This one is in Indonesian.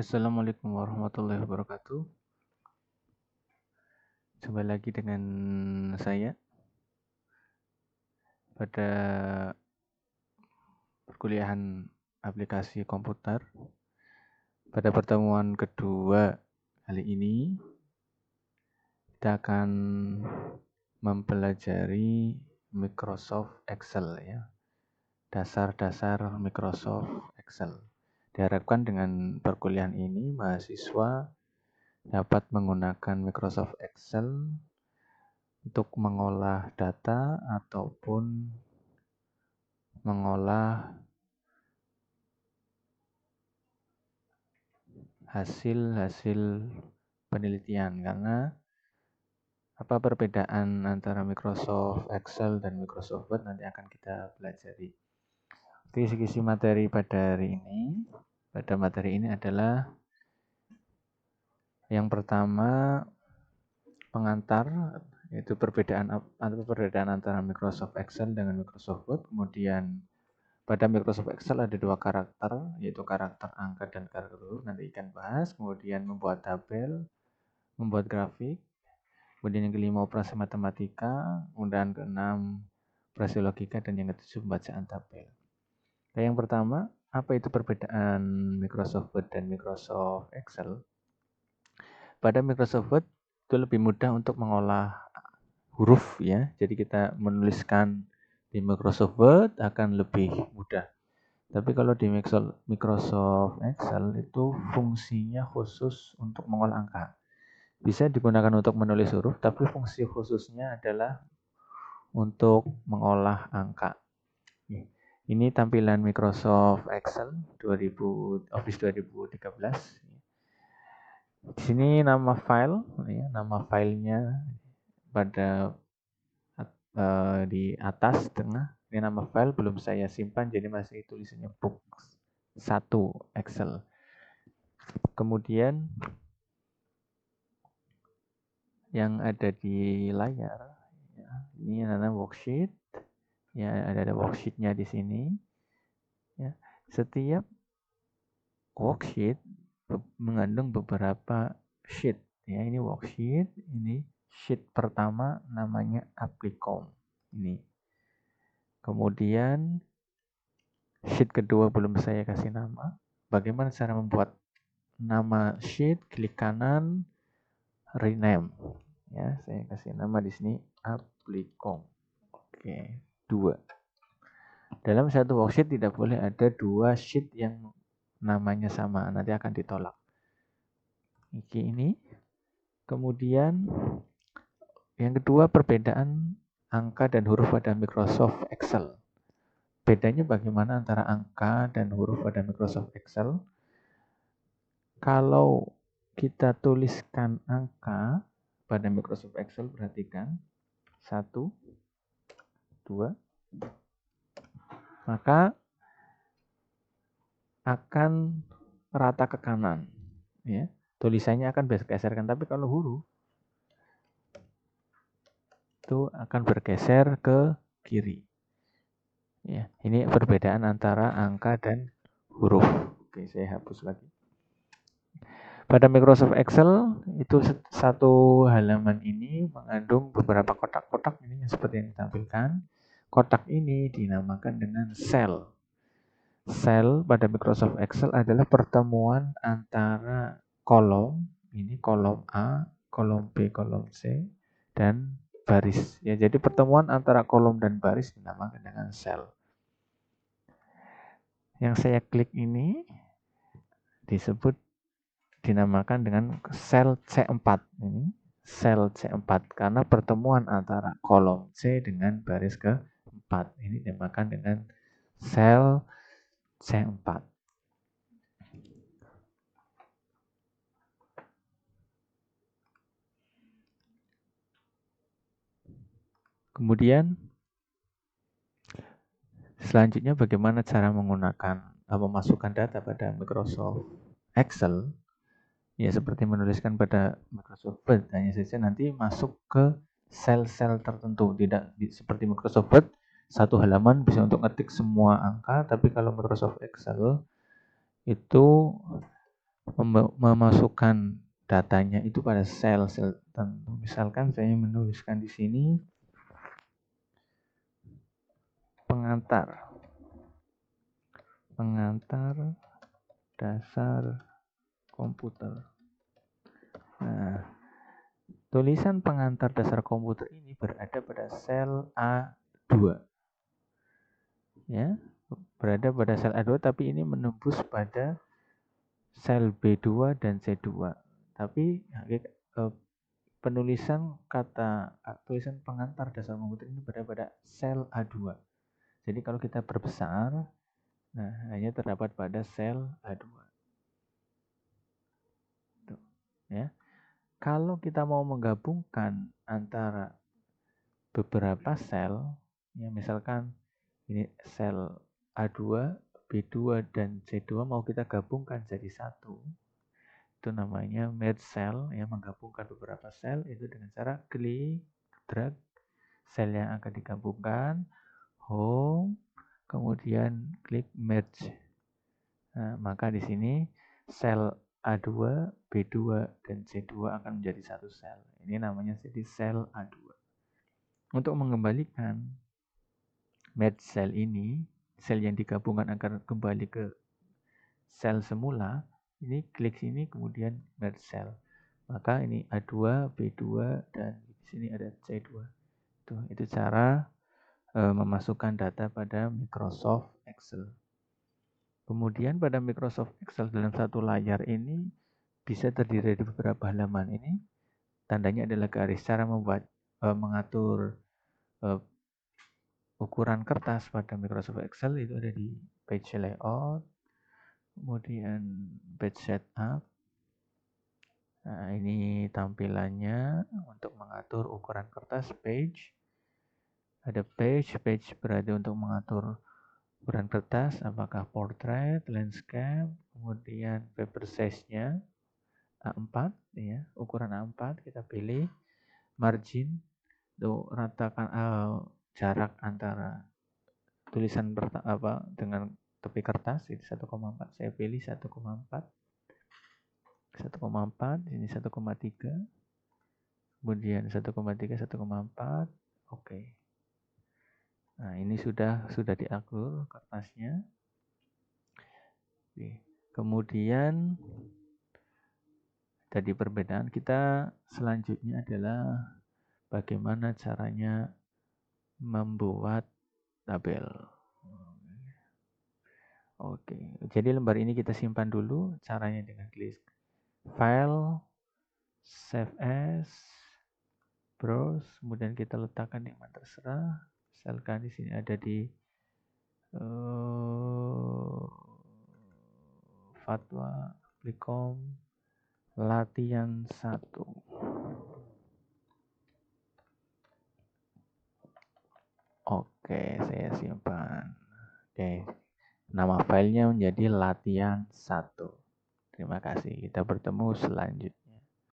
Assalamualaikum warahmatullahi wabarakatuh. Jumpa lagi dengan saya pada perkuliahan aplikasi komputer. Pada pertemuan kedua kali ini, kita akan mempelajari Microsoft Excel ya. Dasar-dasar Microsoft Excel. Diharapkan dengan perkuliahan ini mahasiswa dapat menggunakan Microsoft Excel untuk mengolah data ataupun mengolah hasil-hasil penelitian. Karena apa perbedaan antara Microsoft Excel dan Microsoft Word nanti akan kita pelajari. Isi materi pada materi ini adalah yang pertama pengantar, yaitu perbedaan antara Microsoft Excel dengan Microsoft Word. Kemudian pada Microsoft Excel ada dua karakter, yaitu karakter angka dan karakter huruf. Nanti akan bahas. Kemudian membuat tabel, membuat grafik. Kemudian yang kelima operasi matematika. Kemudian keenam operasi logika, dan yang ketujuh pembacaan tabel. Nah, yang pertama, apa itu perbedaan Microsoft Word dan Microsoft Excel? Pada Microsoft Word itu lebih mudah untuk mengolah huruf ya. Jadi kita menuliskan di Microsoft Word akan lebih mudah. Tapi kalau di Microsoft Excel itu fungsinya khusus untuk mengolah angka. Bisa digunakan untuk menulis huruf, tapi fungsi khususnya adalah untuk mengolah angka. Ini tampilan Microsoft Excel Office 2013. Di sini nama file, ya, nama filenya pada di atas tengah. Ini nama file belum saya simpan, jadi masih tulisannya book 1 Excel. Kemudian yang ada di layar, ya, ini adalah worksheet. Ya, ada worksheetnya di sini. Ya, setiap worksheet mengandung beberapa sheet. Ya, ini worksheet, ini sheet pertama namanya Applicom. Ini. Kemudian sheet kedua belum saya kasih nama. Bagaimana cara membuat nama sheet? Klik kanan, rename. Ya, saya kasih nama di sini Applicom. Oke, 2. Dalam satu worksheet tidak boleh ada 2 sheet yang namanya sama, nanti akan ditolak. Ini. Kemudian yang kedua, perbedaan angka dan huruf pada Microsoft Excel. Bedanya bagaimana antara angka dan huruf pada Microsoft Excel? Kalau kita tuliskan angka pada Microsoft Excel, perhatikan 1, 2, maka akan rata ke kanan, ya. Tulisannya akan bergeserkan, tapi kalau huruf itu akan bergeser ke kiri. Ya, ini perbedaan antara angka dan huruf. Oke, saya hapus lagi. Pada Microsoft Excel itu satu halaman ini mengandung beberapa kotak-kotak ini seperti yang ditampilkan. Kotak ini dinamakan dengan sel. Sel pada Microsoft Excel adalah pertemuan antara kolom, ini kolom A, kolom B, kolom C, dan baris. Ya, jadi pertemuan antara kolom dan baris dinamakan dengan sel. Yang saya klik ini dinamakan dengan sel C4. Ini sel C4 karena pertemuan antara kolom C dengan baris ke-4. Ini dinamakan dengan sel C4. Kemudian selanjutnya bagaimana cara menggunakan memasukkan data pada Microsoft Excel? Ya, seperti menuliskan pada Microsoft Word, hanya saja nanti masuk ke sel-sel tertentu. Tidak seperti Microsoft Word, satu halaman bisa untuk ngetik semua angka, tapi kalau Microsoft Excel itu memasukkan datanya itu pada sel-sel tertentu. Misalkan saya menuliskan di sini pengantar dasar komputer. Nah, tulisan pengantar dasar komputer ini berada pada sel A2. Ya, berada pada sel A2 tapi ini menembus pada sel B2 dan C2. Tapi penulisan tulisan pengantar dasar komputer ini berada pada sel A2. Jadi kalau kita perbesar, nah hanya terdapat pada sel A2. Tuh, ya. Kalau kita mau menggabungkan antara beberapa sel, ya misalkan ini sel A2, B2 dan C2 mau kita gabungkan jadi satu, itu namanya merge cell, ya, menggabungkan beberapa sel itu dengan cara klik, drag sel yang akan digabungkan, home, kemudian klik merge. Nah, maka di sini sel A2, B2, dan C2 akan menjadi satu sel. Ini namanya jadi sel A2. Untuk mengembalikan merge cell ini, sel yang digabungkan akan kembali ke sel semula, ini klik sini kemudian merge cell. Maka ini A2, B2, dan di sini ada C2. Itu cara memasukkan data pada Microsoft Excel. Kemudian pada Microsoft Excel dalam satu layar ini bisa terdiri dari beberapa halaman. Ini tandanya adalah garis. Cara mengatur ukuran kertas pada Microsoft Excel itu ada di page layout, kemudian page setup. Nah, ini tampilannya untuk mengatur ukuran kertas page. Ada page berarti untuk mengatur ukuran kertas, apakah portrait, landscape, kemudian paper size-nya A4, ya, ukuran A4 kita pilih, margin, tuh ratakan jarak antara tulisan dengan tepi kertas itu 1,4, saya pilih 1,4, 1,4, ini 1,3, kemudian 1,3, 1,4, oke. Nah, ini sudah diatur kertasnya. Oke. Kemudian tadi perbedaan kita selanjutnya adalah bagaimana caranya membuat tabel. Oke, jadi lembar ini kita simpan dulu. Caranya dengan klik File, Save As, Browse, kemudian kita letakkan di mana terserah. Misalkan di sini ada di Fatwa Applikom latihan 1. Oke, saya simpan. Oke, nama filenya menjadi latihan 1. Terima kasih. Kita bertemu selanjutnya.